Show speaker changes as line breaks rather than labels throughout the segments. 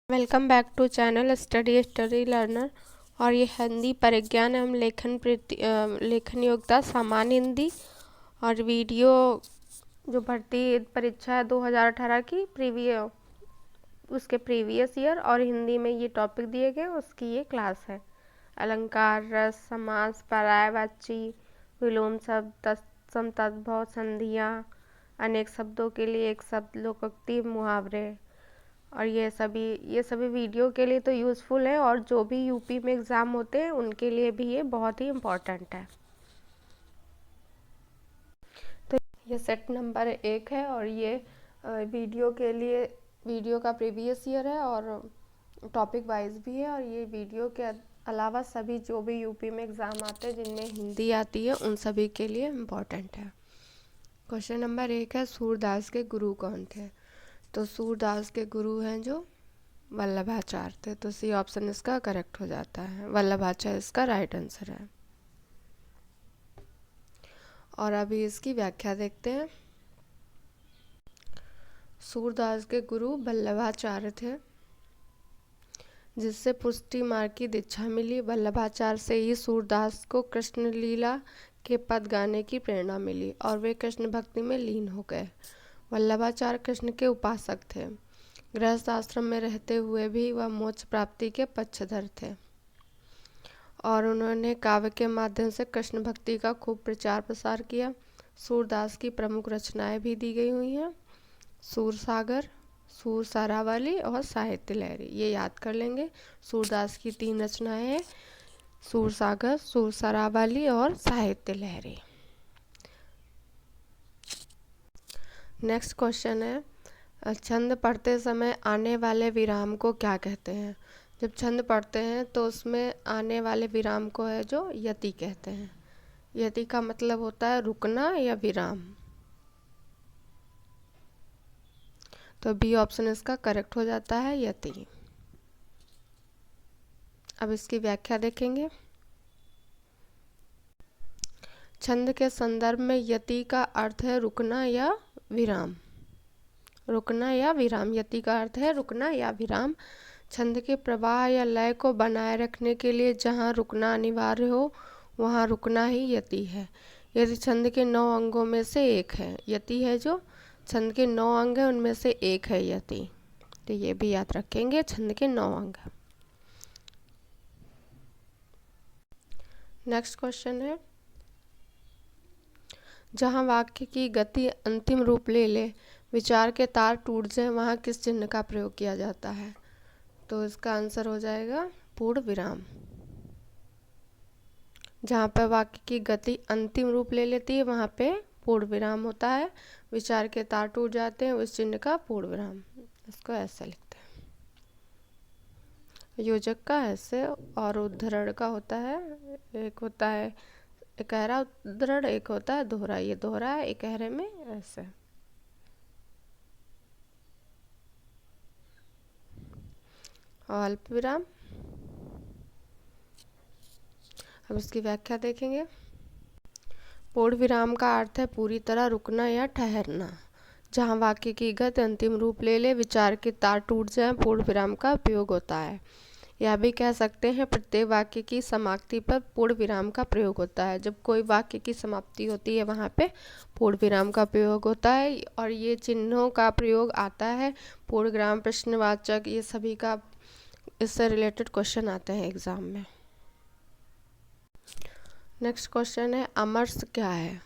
Welcome back to channel Study Learner. और ये हिंदी परिज्ञान एवं लेखन योग्यता सामान्य हिंदी और वीडियो जो भर्ती परीक्षा है 2018 की उसके प्रीवियस ईयर और हिंदी में ये टॉपिक दिए गए उसकी ये क्लास है। अलंकार, रस, समास, पर्यायवाची, विलोम शब्द, तत्सम, तद्भव, संधियाँ, अनेक शब्दों के लिए एक शब्द, लोकोक्ति, मुहावरे। और ये सभी वीडियो के लिए तो यूज़फुल है और जो भी यूपी में एग्ज़ाम होते हैं उनके लिए भी ये बहुत ही इम्पोर्टेंट है। तो ये सेट नंबर 1 है और ये वीडियो का प्रीवियस ईयर है और टॉपिक वाइज भी है। और ये वीडियो के अलावा सभी जो भी यूपी में एग्ज़ाम आते हैं जिनमें हिंदी आती है उन सभी के लिए इम्पोर्टेंट है। क्वेश्चन नंबर 1 है, सूरदास के गुरु कौन थे? तो सूरदास के गुरु हैं जो वल्लभाचार्य थे, तो सी ऑप्शन इसका करेक्ट हो जाता है। वल्लभाचार्य इसका राइट आंसर है। और अभी इसकी व्याख्या देखते हैं। सूरदास के गुरु वल्लभाचार्य थे जिससे पुष्टि मार्ग की दीक्षा मिली। वल्लभाचार्य से ही सूरदास को कृष्ण लीला के पद गाने की प्रेरणा मिली और वे कृष्ण भक्ति में लीन हो गए। वल्लभाचार्य कृष्ण के उपासक थे। गृहस्थ आश्रम में रहते हुए भी वह मोक्ष प्राप्ति के पक्षधर थे और उन्होंने काव्य के माध्यम से कृष्ण भक्ति का खूब प्रचार प्रसार किया। सूरदास की प्रमुख रचनाएं भी दी गई हुई हैं, सूरसागर, सूर सारावली और साहित्य लहरी। ये याद कर लेंगे। सूरदास की 3 रचनाएं हैं, सूरसागर, सूर सारावली और साहित्य लहरी। नेक्स्ट क्वेश्चन है, छंद पढ़ते समय आने वाले विराम को क्या कहते हैं? जब छंद पढ़ते हैं तो उसमें आने वाले विराम को है जो यति कहते हैं। यति का मतलब होता है रुकना या विराम। तो बी ऑप्शन इसका करेक्ट हो जाता है, यति। अब इसकी व्याख्या देखेंगे। छंद के संदर्भ में यति का अर्थ है रुकना या विराम। रुकना या विराम, यति का अर्थ है रुकना या विराम। छंद के प्रवाह या लय को बनाए रखने के लिए जहाँ रुकना अनिवार्य हो वहाँ रुकना ही यति है। यदि छंद के 9 अंगों में से एक है, यति है जो छंद के 9 अंग है उनमें से एक है यति। तो ये भी याद रखेंगे, छंद के 9 अंग। नेक्स्ट क्वेश्चन है, जहाँ वाक्य की गति अंतिम रूप ले ले, विचार के तार टूट जाए, वहाँ किस चिन्ह का प्रयोग किया जाता है? तो इसका आंसर हो जाएगा पूर्ण विराम। जहाँ पर वाक्य की गति अंतिम रूप ले लेती है वहाँ पे पूर्ण विराम होता है। विचार के तार टूट जाते हैं उस चिन्ह का पूर्ण विराम। इसको ऐसे लिखते हैं। योजक का ऐसे और उद्धरण का होता है, एक होता है इकहरा उद्धरण, एक होता है दोहरा। ये दोहरा है, इकहरे में ऐसे। और अल्प विराम। अब इसकी व्याख्या देखेंगे। पूर्ण विराम का अर्थ है पूरी तरह रुकना या ठहरना। जहाँ वाक्य की गति अंतिम रूप ले ले, विचार के तार टूट जाए, पूर्ण विराम का उपयोग होता है। यह भी कह सकते हैं प्रत्येक वाक्य की समाप्ति पर पूर्ण विराम का प्रयोग होता है। जब कोई वाक्य की समाप्ति होती है वहाँ पे पूर्ण विराम का प्रयोग होता है। और ये चिन्हों का प्रयोग आता है पूर्ण विराम, प्रश्नवाचक, ये सभी का इससे रिलेटेड क्वेश्चन आते हैं एग्जाम में। नेक्स्ट क्वेश्चन है, अमर्ष क्या है?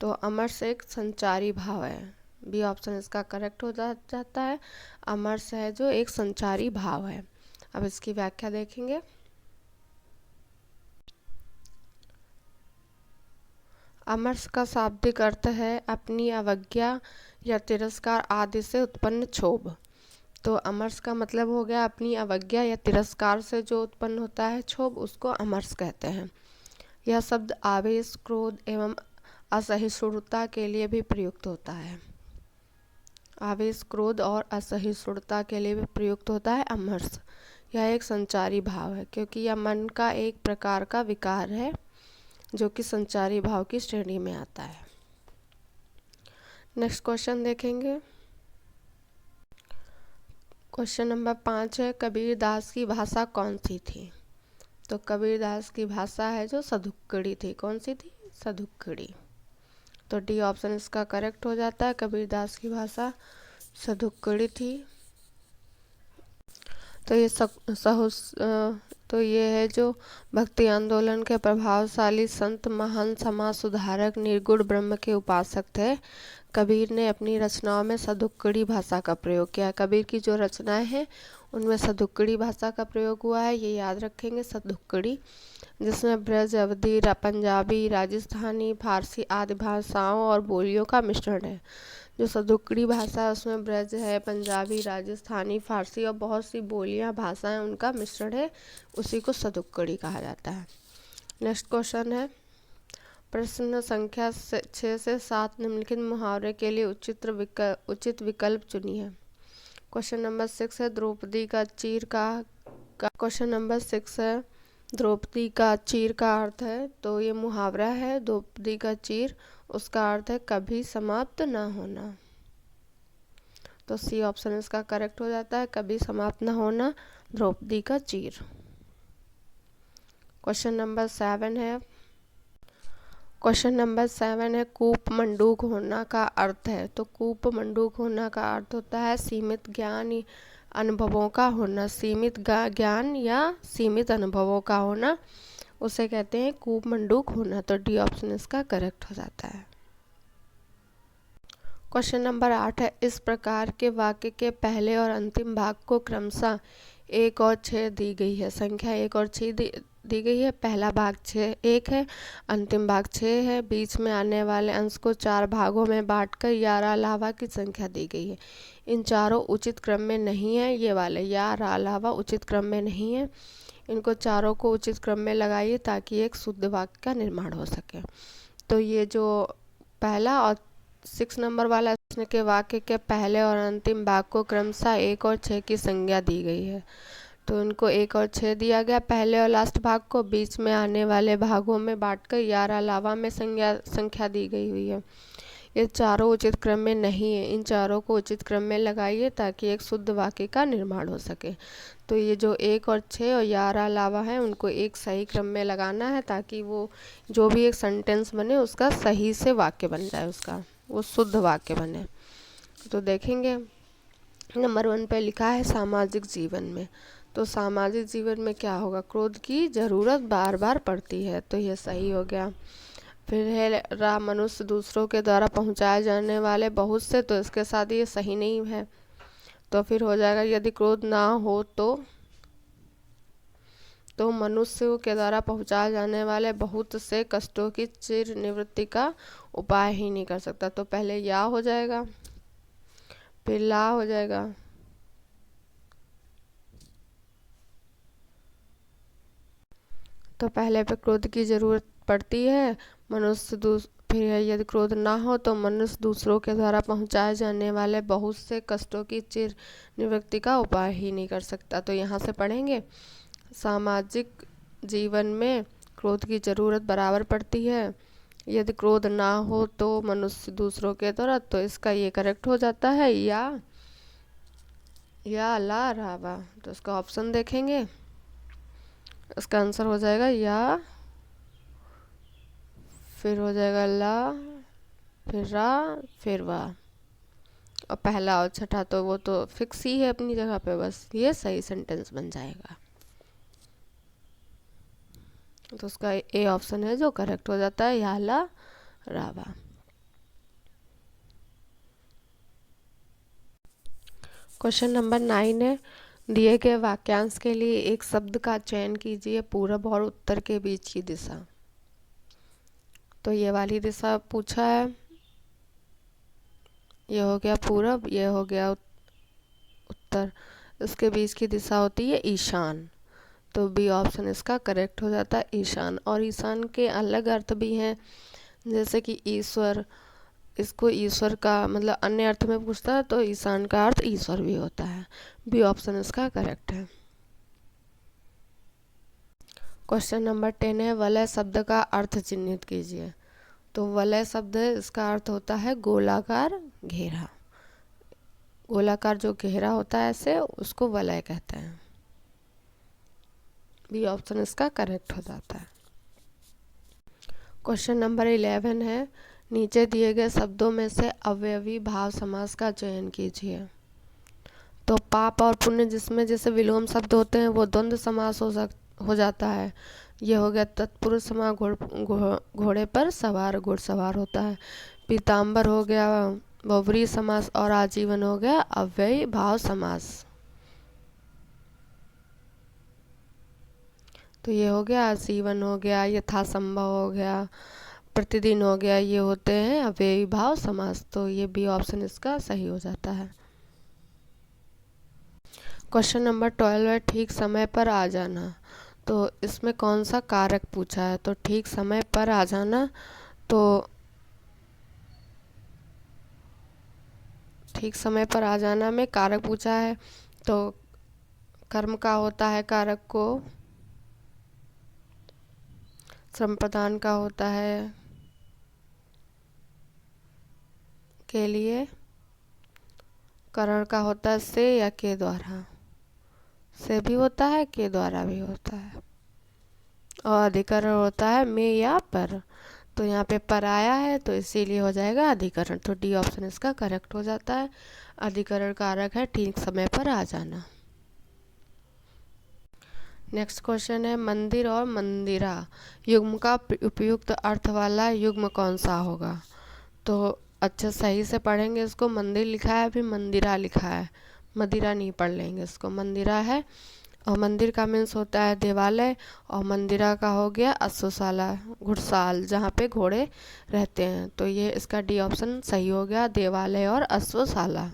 तो अमर्ष एक संचारी भाव है। बी ऑप्शन इसका करेक्ट हो जाता है। अमर्ष है जो एक संचारी भाव है। अब इसकी व्याख्या देखेंगे। अमर्ष का शाब्दिक अर्थ है अपनी अवज्ञा या तिरस्कार आदि से उत्पन्न क्षोभ। तो अमर्ष का मतलब हो गया अपनी अवज्ञा या तिरस्कार से जो उत्पन्न होता है क्षोभ, उसको अमर्ष कहते हैं। यह शब्द आवेश, क्रोध एवं असहिष्णुता के लिए भी प्रयुक्त होता है। आवेश, क्रोध और असहिष्णुता के लिए भी प्रयुक्त होता है अमर्ष। यह एक संचारी भाव है क्योंकि यह मन का एक प्रकार का विकार है जो कि संचारी भाव की श्रेणी में आता है। नेक्स्ट क्वेश्चन देखेंगे। क्वेश्चन नंबर 5 है, कबीरदास की भाषा कौन सी थी? तो कबीरदास की भाषा है जो सधुक्कड़ी थी। कौन सी थी? सधुक्कड़ी। तो डी ऑप्शन इसका करेक्ट हो जाता है, कबीरदास की भाषा सधुक्कड़ी थी। तो ये तो ये है जो भक्ति आंदोलन के प्रभावशाली संत, महान समाज सुधारक, निर्गुण ब्रह्म के उपासक थे। कबीर ने अपनी रचनाओं में सधुक्कड़ी भाषा का प्रयोग किया है। कबीर की जो रचनाएं हैं उनमें सधुक्कड़ी भाषा का प्रयोग हुआ है, ये याद रखेंगे, सधुक्कड़ी, जिसमें ब्रज, अवधी, पंजाबी, राजस्थानी, फारसी आदि भाषाओं और बोलियों का मिश्रण है। जो सधुक्कड़ी भाषा है उसमें ब्रज है, पंजाबी, राजस्थानी, फारसी और बहुत सी बोलियां, भाषाएं उनका मिश्रण है, उसी को सधुक्कड़ी कहा जाता है। नेक्स्ट क्वेश्चन है, प्रश्न संख्या 6 से 7 निम्नलिखित मुहावरे के लिए उचित विकल्प चुनिए। क्वेश्चन नंबर 6 है, द्रौपदी का चीर का क्वेश्चन नंबर 6 है, द्रौपदी का चीर का अर्थ है, तो ये मुहावरा है, द्रौपदी का चीर, उसका अर्थ है कभी समाप्त ना होना। तो सी ऑप्शन इसका करेक्ट हो जाता है, कभी समाप्त ना होना, द्रौपदी का चीर। क्वेश्चन नंबर 7 है, कूप मंडूक होना का अर्थ है। तो कूप मंडूक होना का अर्थ होता है सीमित ज्ञान अनुभवों का होना, सीमित ज्ञान या सीमित अनुभवों का होना, उसे कहते हैं कूप मंडूक होना। तो डी ऑप्शन इसका करेक्ट हो जाता है। क्वेश्चन नंबर 8 है, इस प्रकार के वाक्य के पहले और अंतिम भाग को क्रमशः 1 और 6 दी गई है। संख्या 1 और 6 दी गई है। पहला भाग 1 है, अंतिम भाग 6 है, बीच में आने वाले अंश को 4 भागों में बांटकर 11 अलावा की संख्या दी गई है। इन चारों उचित क्रम में नहीं है, ये वाले 11 अलावा उचित क्रम में नहीं है, इनको चारों को उचित क्रम में लगाइए ताकि एक शुद्ध वाक्य का निर्माण हो सके। तो ये जो पहला और 6 नंबर वाला प्रश्न के वाक्य के पहले और अंतिम भाग को क्रमशः 1 और 6 की संज्ञा दी गई है। तो इनको 1 और 6 दिया गया, पहले और लास्ट भाग को, बीच में आने वाले भागों में बांटकर 11 अलावा में संख्या दी गई हुई है। ये चारों उचित क्रम में नहीं है, इन चारों को उचित क्रम में लगाइए ताकि एक शुद्ध वाक्य का निर्माण हो सके। तो ये जो 1 और 6 और 11 अलावा है उनको एक सही क्रम में लगाना है ताकि वो जो भी एक सेंटेंस बने उसका सही से वाक्य बन जाए, उसका वो शुद्ध वाक्य बने। तो देखेंगे नंबर 1 पे लिखा है सामाजिक जीवन में। तो सामाजिक जीवन में क्या होगा, क्रोध की ज़रूरत बार बार पड़ती है, तो ये सही हो गया। फिर है मनुष्य दूसरों के द्वारा पहुंचाए जाने वाले बहुत से, तो इसके साथ ये सही नहीं है। तो फिर हो जाएगा यदि क्रोध ना हो तो मनुष्य के द्वारा पहुंचाए जाने वाले बहुत से कष्टों की चिर निवृत्ति का उपाय ही नहीं कर सकता। तो पहले या हो जाएगा, फिर ला हो जाएगा, तो पहले पे क्रोध की जरूरत पड़ती है, फिर यदि क्रोध ना हो तो मनुष्य दूसरों के द्वारा पहुंचाए जाने वाले बहुत से कष्टों की चिर निवृत्ति का उपाय ही नहीं कर सकता। तो यहाँ से पढ़ेंगे सामाजिक जीवन में क्रोध की जरूरत बराबर पड़ती है, यदि क्रोध ना हो तो मनुष्य दूसरों के द्वारा, तो इसका ये करेक्ट हो जाता है या ला रावा। तो इसका ऑप्शन देखेंगे, इसका आंसर हो जाएगा या, फिर हो जाएगा ला, फिर रा, फिर वा, और पहला और छठा तो वो तो फिक्स ही है अपनी जगह पे, बस ये सही सेंटेंस बन जाएगा। तो उसका ए ऑप्शन है जो करेक्ट हो जाता है, या ला रावा। क्वेश्चन नंबर 9 है, दिए गए वाक्यांश के लिए एक शब्द का चयन कीजिए, पूरब और उत्तर के बीच की दिशा। तो ये वाली दिशा पूछा है, ये हो गया पूरब, ये हो गया उत्तर, इसके बीच की दिशा होती है ईशान। तो बी ऑप्शन इसका करेक्ट हो जाता है, ईशान। और ईशान के अलग अर्थ भी हैं, जैसे कि ईश्वर, इसको ईश्वर का मतलब अन्य अर्थ में पूछता है तो ईशान का अर्थ ईश्वर भी होता है। बी ऑप्शन इसका करेक्ट है। क्वेश्चन नंबर 10 है, वलय शब्द का अर्थ चिन्हित कीजिए। तो वलय शब्द इसका अर्थ होता है गोलाकार घेरा, गोलाकार जो घेरा होता है ऐसे, उसको वलय कहते हैं। बी ऑप्शन इसका करेक्ट हो जाता है। क्वेश्चन नंबर 11 है, नीचे दिए गए शब्दों में से अवयवी भाव समास का चयन कीजिए। तो पाप और पुण्य जिसमें जैसे विलोम शब्द होते हैं वो द्वंद्व समास हो जाता है। ये हो गया तत्पुरुष समास, घोड़े पर सवार घुड़सवार होता है। पीताम्बर हो गया बहुव्रीहि समास, और आजीवन हो गया अव्ययी भाव समास। तो ये हो गया आजीवन हो गया, यथासंभव हो गया, प्रतिदिन हो गया, ये होते हैं अव्ययी भाव समास। तो ये बी ऑप्शन इसका सही हो जाता है। क्वेश्चन नंबर 12 है, ठीक समय पर आ जाना। तो इसमें कौन सा कारक पूछा है? तो ठीक समय पर आ जाना, तो ठीक समय पर आ जाना में कारक पूछा है, तो कर्म का होता है कारक को, श्रम प्रदान का होता है के लिए, करण का होता है से या के द्वारा, से भी होता है के द्वारा भी होता है, और अधिकरण होता है में या पर। तो यहाँ पे पर आया है तो इसीलिए हो जाएगा अधिकरण। तो डी ऑप्शन इसका करेक्ट हो जाता है। अधिकरण कारक है ठीक समय पर आ जाना। नेक्स्ट क्वेश्चन है, मंदिर और मंदिरा युग्म का उपयुक्त अर्थ वाला युग्म कौन सा होगा? तो अच्छा सही से पढ़ेंगे इसको। मंदिर लिखा है, अभी मंदिरा लिखा है, मदिरा नहीं पढ़ लेंगे इसको। मंदिरा है, और मंदिर का मीन्स होता है देवालय, और मंदिरा का हो गया अश्वशाला, घुड़साल, जहाँ पे घोड़े रहते हैं। तो ये इसका डी ऑप्शन सही हो गया, देवालय और अश्वशाला।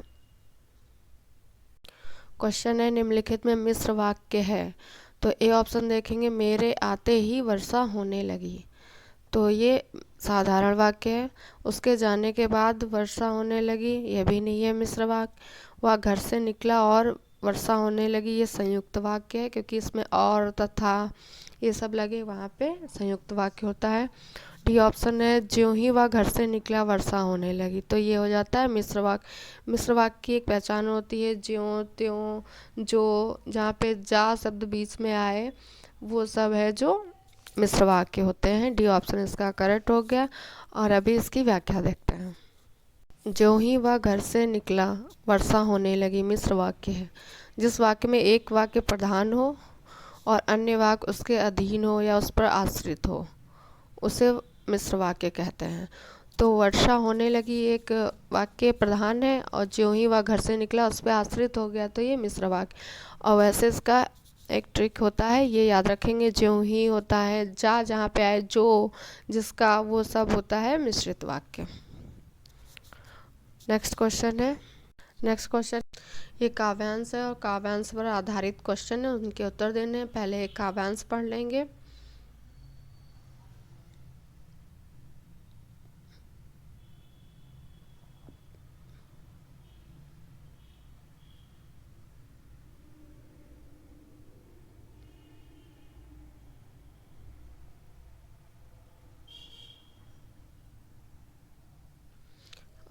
क्वेश्चन है, निम्नलिखित में मिश्र वाक्य है। तो ए ऑप्शन देखेंगे, मेरे आते ही वर्षा होने लगी। तो ये साधारण वाक्य है। उसके जाने के बाद वर्षा होने लगी, यह भी नहीं है मिश्र वाक्य। वह घर से निकला और वर्षा होने लगी, ये संयुक्त वाक्य है, क्योंकि इसमें और तथा ये सब लगे, वहाँ पे संयुक्त वाक्य होता है। डी ऑप्शन है, ज्यों ही वह घर से निकला वर्षा होने लगी। तो ये हो जाता है मिश्र वाक्य। मिश्र वाक्य की एक पहचान होती है, ज्यों त्यों जो, जहाँ पे जा शब्द बीच में आए वो सब है जो मिश्र वाक्य होते हैं। डी ऑप्शन इसका करेक्ट हो गया। और अभी इसकी व्याख्या देखते हैं। ज्यों ही वह घर से निकला वर्षा होने लगी मिश्र वाक्य है। जिस वाक्य में एक वाक्य प्रधान हो और अन्य वाक्य उसके अधीन हो या उस पर आश्रित हो, उसे मिश्र वाक्य कहते हैं। तो वर्षा होने लगी एक वाक्य प्रधान है, और ज्यों ही वह घर से निकला उस पर आश्रित हो गया, तो ये मिश्र वाक्य। और वैसे इसका एक ट्रिक होता है, ये याद रखेंगे, ज्यों ही होता है जा, जहाँ पे आए जो, जिसका, वो सब होता है मिश्रित वाक्य। नेक्स्ट क्वेश्चन है, नेक्स्ट क्वेश्चन ये काव्यांश है, और काव्यांश पर आधारित क्वेश्चन है, उनके उत्तर देने हैं। पहले एक काव्यांश पढ़ लेंगे।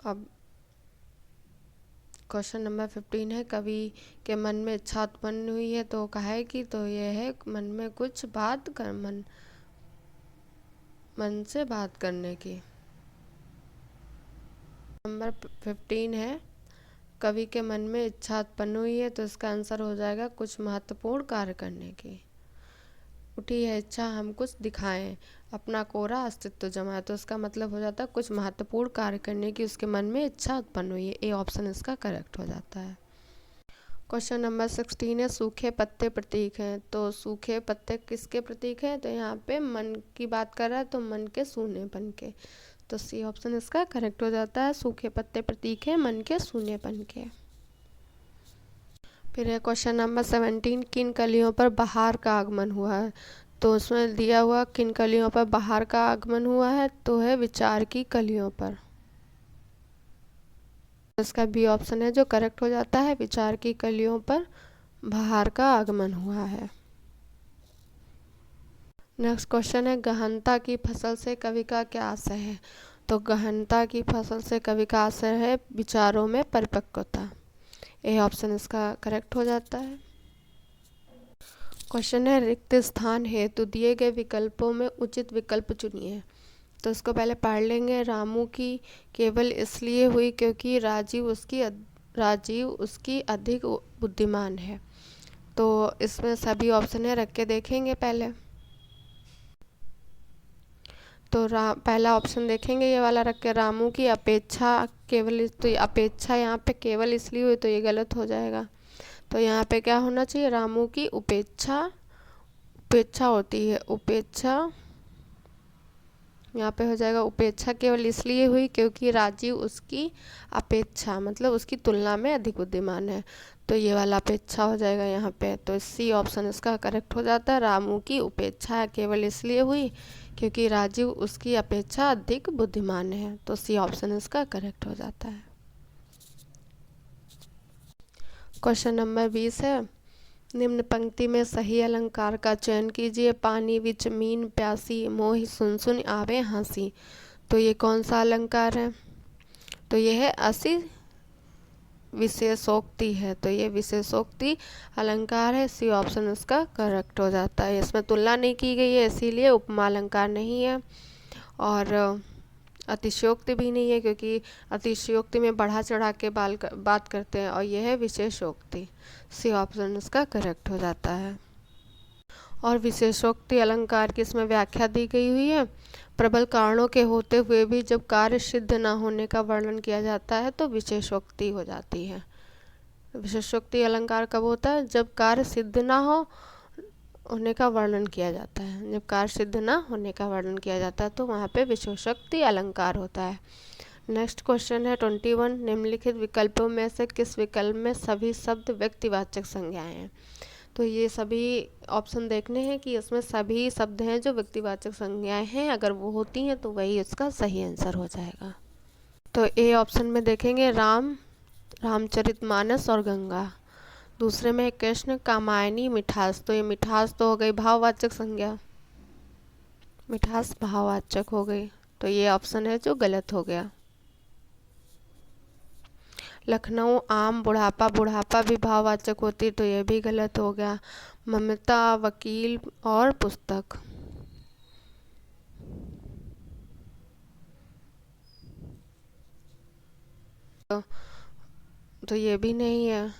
अब क्वेश्चन नंबर 15 है, कवि के मन में इच्छा उत्पन्न हुई है, तो कहे कि, तो यह है मन में कुछ बात कर, मन से बात करने की। नंबर 15 है, कवि के मन में इच्छा उत्पन्न हुई है, तो इसका आंसर हो जाएगा कुछ महत्वपूर्ण कार्य करने की। उठी है इच्छा हम कुछ दिखाएं, अपना कोरा अस्तित्व जमाए, तो इसका मतलब हो जाता है कुछ महत्वपूर्ण कार्य करने की उसके मन में इच्छा उत्पन्न हुई है। ए ऑप्शन इसका करेक्ट हो जाता है। क्वेश्चन नंबर 16 है, सूखे पत्ते प्रतीक हैं। तो सूखे पत्ते किसके प्रतीक हैं? तो यहाँ पे मन की बात कर रहा है, तो मन के सूनेपन के। तो सी ऑप्शन इसका करेक्ट हो जाता है, सूखे पत्ते प्रतीक हैं मन के सूनेपन के। फिर है क्वेश्चन नंबर 17, किन कलियों पर बहार का आगमन हुआ है? तो उसमें दिया हुआ किन कलियों पर बहार का आगमन हुआ है, तो है विचार की कलियों पर। इसका बी ऑप्शन है जो करेक्ट हो जाता है, विचार की कलियों पर बहार का आगमन हुआ है। नेक्स्ट क्वेश्चन है, गहनता की फसल से कवि का क्या आशय है? तो गहनता की फसल से कवि का आशय है विचारों में परिपक्वता। ए ऑप्शन इसका करेक्ट हो जाता है। क्वेश्चन है रिक्त स्थान हेतु दिए गए विकल्पों में उचित विकल्प चुनिए। तो इसको पहले पढ़ लेंगे। रामू की केवल इसलिए हुई क्योंकि राजीव उसकी अधिक बुद्धिमान है। तो इसमें सभी ऑप्शन है, रख के देखेंगे पहले। तो पहला ऑप्शन देखेंगे, ये वाला रख के, रामू की अपेक्षा केवल, तो अपेक्षा यहाँ पे केवल इसलिए हुई तो ये गलत हो जाएगा। तो यहाँ पे क्या होना चाहिए, रामू की उपेक्षा होती है, उपेक्षा यहाँ पे हो जाएगा उपेक्षा केवल इसलिए हुई क्योंकि राजीव उसकी अपेक्षा मतलब उसकी तुलना में अधिक बुद्धिमान है। तो ये वाला अपेक्षा हो जाएगा यहाँ पे। तो सी ऑप्शन इसका करेक्ट हो जाता है। रामू की उपेक्षा केवल इसलिए हुई क्योंकि राजीव उसकी अपेक्षा अधिक बुद्धिमान है। तो सी ऑप्शन इसका करेक्ट हो जाता है। क्वेश्चन नंबर 20 है, निम्न पंक्ति में सही अलंकार का चयन कीजिए। पानी विच मीन प्यासी मोहि सुन सुन आवे हंसी। तो ये कौन सा अलंकार है, तो ये है असी विशेषोक्ति है। तो ये विशेषोक्ति अलंकार है। सी ऑप्शन इसका करेक्ट हो जाता है। इसमें तुलना नहीं की गई है इसीलिए उपमा अलंकार नहीं है, और अतिशयोक्ति भी नहीं है क्योंकि अतिशयोक्ति में बढ़ा चढ़ा के बात करते हैं, और यह है विशेषोक्ति। सी ऑप्शन इसका करेक्ट हो जाता है। और विशेषोक्ति अलंकार की इसमें व्याख्या दी गई हुई है। प्रबल कारणों के होते हुए भी जब कार्य सिद्ध न होने का वर्णन किया जाता है तो विशेषोक्ति हो जाती है। विशेषोक्ति अलंकार कब होता है, जब कार्य सिद्ध ना होने का वर्णन किया जाता है। जब कार्य सिद्ध ना होने का वर्णन किया जाता है तो वहाँ पे विशेषोक्ति अलंकार होता है। नेक्स्ट क्वेश्चन है 21, निम्नलिखित विकल्पों में से किस विकल्प में सभी शब्द व्यक्तिवाचक संज्ञाएं हैं। तो ये सभी ऑप्शन देखने हैं कि इसमें सभी शब्द हैं जो व्यक्तिवाचक संज्ञाएं हैं, अगर वो होती हैं तो वही इसका सही आंसर हो जाएगा। तो ए ऑप्शन में देखेंगे रामचरितमानस और गंगा। दूसरे में कृष्ण, कामायनी, मिठास। तो ये मिठास तो हो गई भाववाचक संज्ञा, मिठास भाववाचक हो गई, तो ये ऑप्शन है जो गलत हो गया। लखनऊ, आम, बुढ़ापा, बुढ़ापा भी भाववाचक होती तो ये भी गलत हो गया। ममता, वकील और पुस्तक। तो ये भी नहीं है,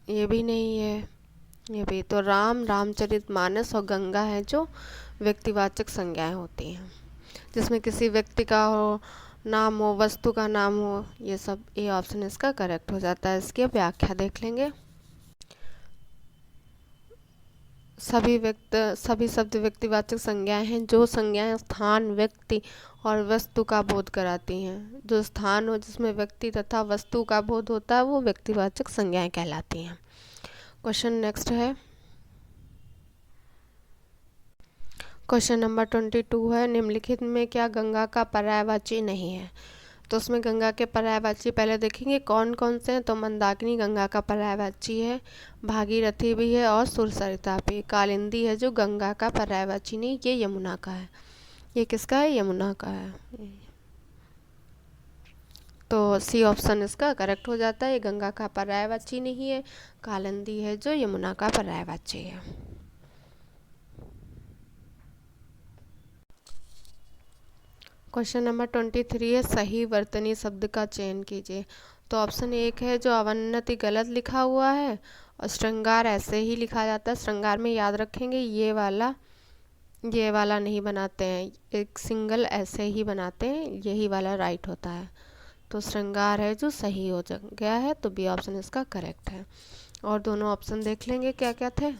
ये भी नहीं है, ये भी। तो रामचरितमानस और गंगा है जो व्यक्तिवाचक संज्ञाएं होती हैं, जिसमें किसी व्यक्ति का हो नाम हो, वस्तु का नाम हो, ये सब। ए ऑप्शन इसका करेक्ट हो जाता है। इसकी व्याख्या देख लेंगे। सभी शब्द व्यक्तिवाचक संज्ञाएं हैं जो संज्ञाएं स्थान, व्यक्ति और वस्तु का बोध कराती हैं। जो स्थान हो जिसमें व्यक्ति तथा वस्तु का बोध होता है वो व्यक्तिवाचक संज्ञाएं कहलाती हैं। क्वेश्चन नेक्स्ट है, क्वेश्चन नंबर 22 है, निम्नलिखित में क्या गंगा का पर्यायवाची नहीं है। तो उसमें गंगा के पर्यायवाची पहले देखेंगे कौन कौन से हैं। तो मंदाकिनी गंगा का पर्यायवाची है, भागीरथी भी है और सुरसरिता भी। कालिंदी है जो गंगा का पर्यायवाची नहीं, ये यमुना का है। ये किसका है, यमुना का है। तो सी ऑप्शन इसका करेक्ट हो जाता है। ये गंगा का पर्यायवाची नहीं है, कालिंदी है जो यमुना का पर्यायवाची है। क्वेश्चन नंबर 23 है, सही वर्तनी शब्द का चयन कीजिए। तो ऑप्शन 1 है जो अवन्नति गलत लिखा हुआ है, और श्रृंगार ऐसे ही लिखा जाता है। श्रृंगार में याद रखेंगे ये वाला नहीं बनाते हैं, एक सिंगल ऐसे ही बनाते हैं, यही वाला राइट होता है। तो श्रृंगार है जो सही हो गया है। तो बी ऑप्शन इसका करेक्ट है। और दोनों ऑप्शन देख लेंगे क्या क्या थे।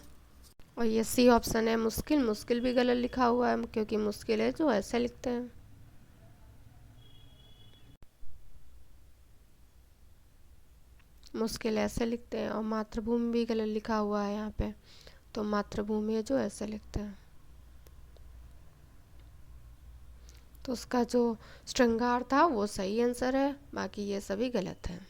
और ये सी ऑप्शन है मुश्किल भी गलत लिखा हुआ है क्योंकि मुश्किल है जो ऐसे लिखते हैं। मुश्किल ऐसे लिखते हैं। और मातृभूमि भी गलत लिखा हुआ है यहाँ पे, तो मातृभूमि है जो ऐसे लिखते हैं। तो उसका जो श्रृंगार था वो सही आंसर है, बाकी ये सभी गलत हैं।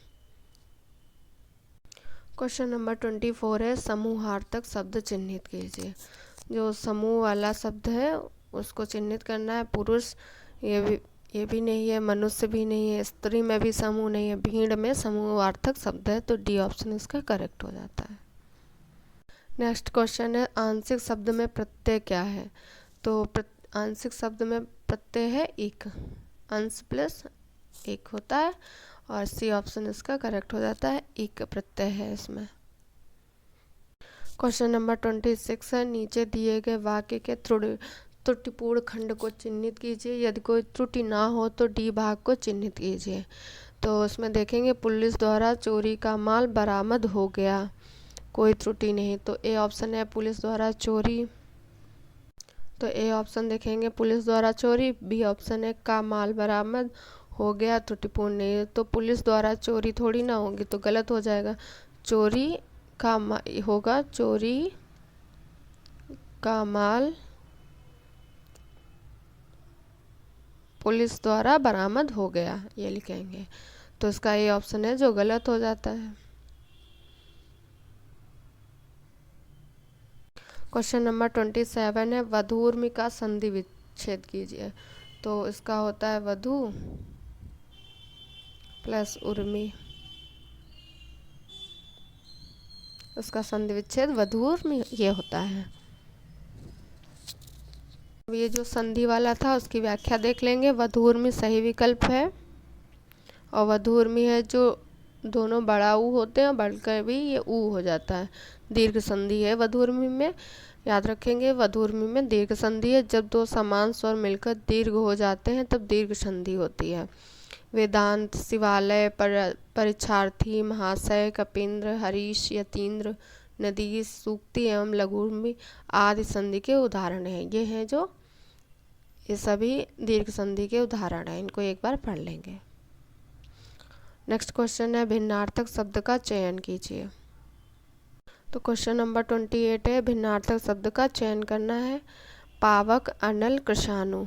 क्वेश्चन नंबर 24 है, समूहार्थक शब्द चिन्हित कीजिए। जो समूह वाला शब्द है उसको चिन्हित करना है। पुरुष, ये ये भी नहीं है, मनुष्य भी नहीं है, स्त्री में भी समूह नहीं है, भीड़ में समूहवार्थक शब्द है, तो डी ऑप्शन इसका करेक्ट हो जाता है। नेक्स्ट क्वेश्चन है आंशिक शब्द में प्रत्यय क्या है। तो आंशिक शब्द में प्रत्यय है एक, अंश प्लस एक होता है, और सी ऑप्शन इसका करेक्ट हो जाता है, एक प्रत्यय है इसमें। क्वेश्चन नंबर 26 है नीचे दिए गए वाक्य के त्रुटिपूर्ण खंड को चिन्हित कीजिए, यदि कोई त्रुटि ना हो तो डी भाग को चिन्हित कीजिए। तो उसमें देखेंगे पुलिस द्वारा चोरी का माल बरामद हो गया, कोई त्रुटि नहीं, तो ए ऑप्शन है पुलिस द्वारा चोरी। तो ए ऑप्शन देखेंगे पुलिस द्वारा चोरी, बी ऑप्शन है का माल बरामद हो गया, त्रुटिपूर्ण नहीं, तो पुलिस द्वारा चोरी थोड़ी ना होगी, तो गलत हो जाएगा। चोरी का होगा चोरी का माल पुलिस द्वारा बरामद हो गया, ये लिखेंगे, तो इसका ये ऑप्शन है जो गलत हो जाता है। क्वेश्चन नंबर 27 है वधूर्मि का संधि विच्छेद कीजिए। तो इसका होता है वधु प्लस उर्मी, उसका संधि विच्छेद वधूर्मि ये होता है। ये जो संधि वाला था उसकी व्याख्या देख लेंगे। वधूर्मि सही विकल्प है, और वधूर्मि है जो दोनों बड़ा ऊ होते हैं, बढ़कर भी ये ऊ हो जाता है, दीर्घ संधि है वधूर्मि में, याद रखेंगे। वधूर्मि में दीर्घ संधि है, जब दो समान स्वर मिलकर दीर्घ हो जाते हैं तब दीर्घ संधि होती है। वेदांत, शिवालय, परीक्षार्थी, महाशय, कपींद्र, हरीश, यतीन्द्र, नदी, सूक्ति एवं लघुर्मि आदि संधि के उदाहरण हैं। ये हैं जो ये सभी दीर्घ संधि के उदाहरण हैं, इनको एक बार पढ़ लेंगे। नेक्स्ट क्वेश्चन है भिन्नार्थक शब्द का चयन कीजिए। तो क्वेश्चन नंबर 28 है भिन्नार्थक शब्द का चयन करना है। पावक, अनल, कृषाणु,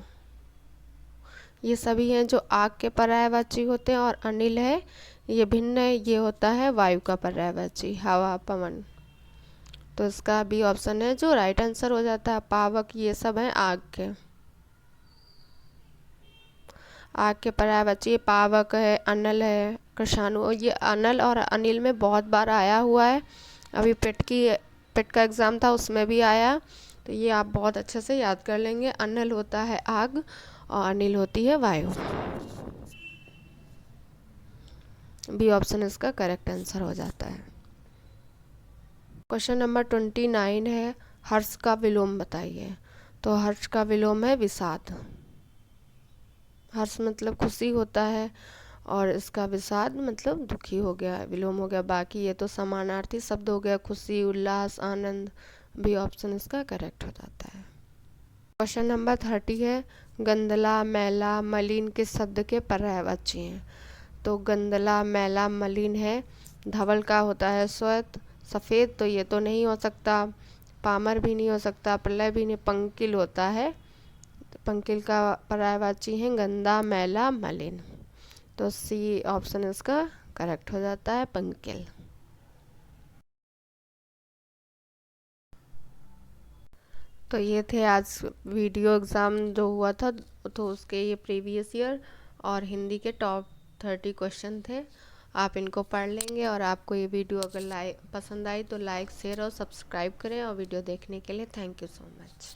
ये सभी हैं जो आग के पर्यायवाची होते हैं, और अनिल है ये भिन्न है, ये होता है वायु का पर्यायवाची, हवा, पवन, तो इसका बी ऑप्शन है जो राइट आंसर हो जाता है। पावक ये सब हैं आग के, आग के पर्यायवाची पावक है, अनल है, कृषाणु, ये अनल और अनिल में बहुत बार आया हुआ है, अभी पेट का एग्ज़ाम था उसमें भी आया, तो ये आप बहुत अच्छे से याद कर लेंगे। अनल होता है आग और अनिल होती है वायु, बी ऑप्शन इसका करेक्ट आंसर हो जाता है। क्वेश्चन नंबर 29 है हर्ष का विलोम बताइए। तो हर्ष का विलोम है विषाद, हर्ष मतलब खुशी होता है, और इसका विषाद मतलब दुखी हो गया, विलोम हो गया। बाकी ये तो समानार्थी शब्द हो गया, खुशी, उल्लास, आनंद, बी ऑप्शन इसका करेक्ट हो जाता है। क्वेश्चन नंबर 30 है गंदला, मैला, मलिन किस शब्द के पर्यायवाची हैं। तो गंदला, मैला, मलिन है, धवल का होता है श्वेत, सफ़ेद, तो ये तो नहीं हो सकता, पामर भी नहीं हो सकता, प्रलय भी नहीं, पंकिल होता है, पंकिल का पर्यायवाची है गंदा, मैला, मलिन, तो सी ऑप्शन इसका करेक्ट हो जाता है, पंकिल। तो ये थे आज वीडियो एग्ज़ाम जो हुआ था, तो उसके ये प्रीवियस ईयर और हिंदी के टॉप 30 क्वेश्चन थे। आप इनको पढ़ लेंगे, और आपको ये वीडियो अगर पसंद आई तो लाइक, शेयर और सब्सक्राइब करें, और वीडियो देखने के लिए थैंक यू सो मच।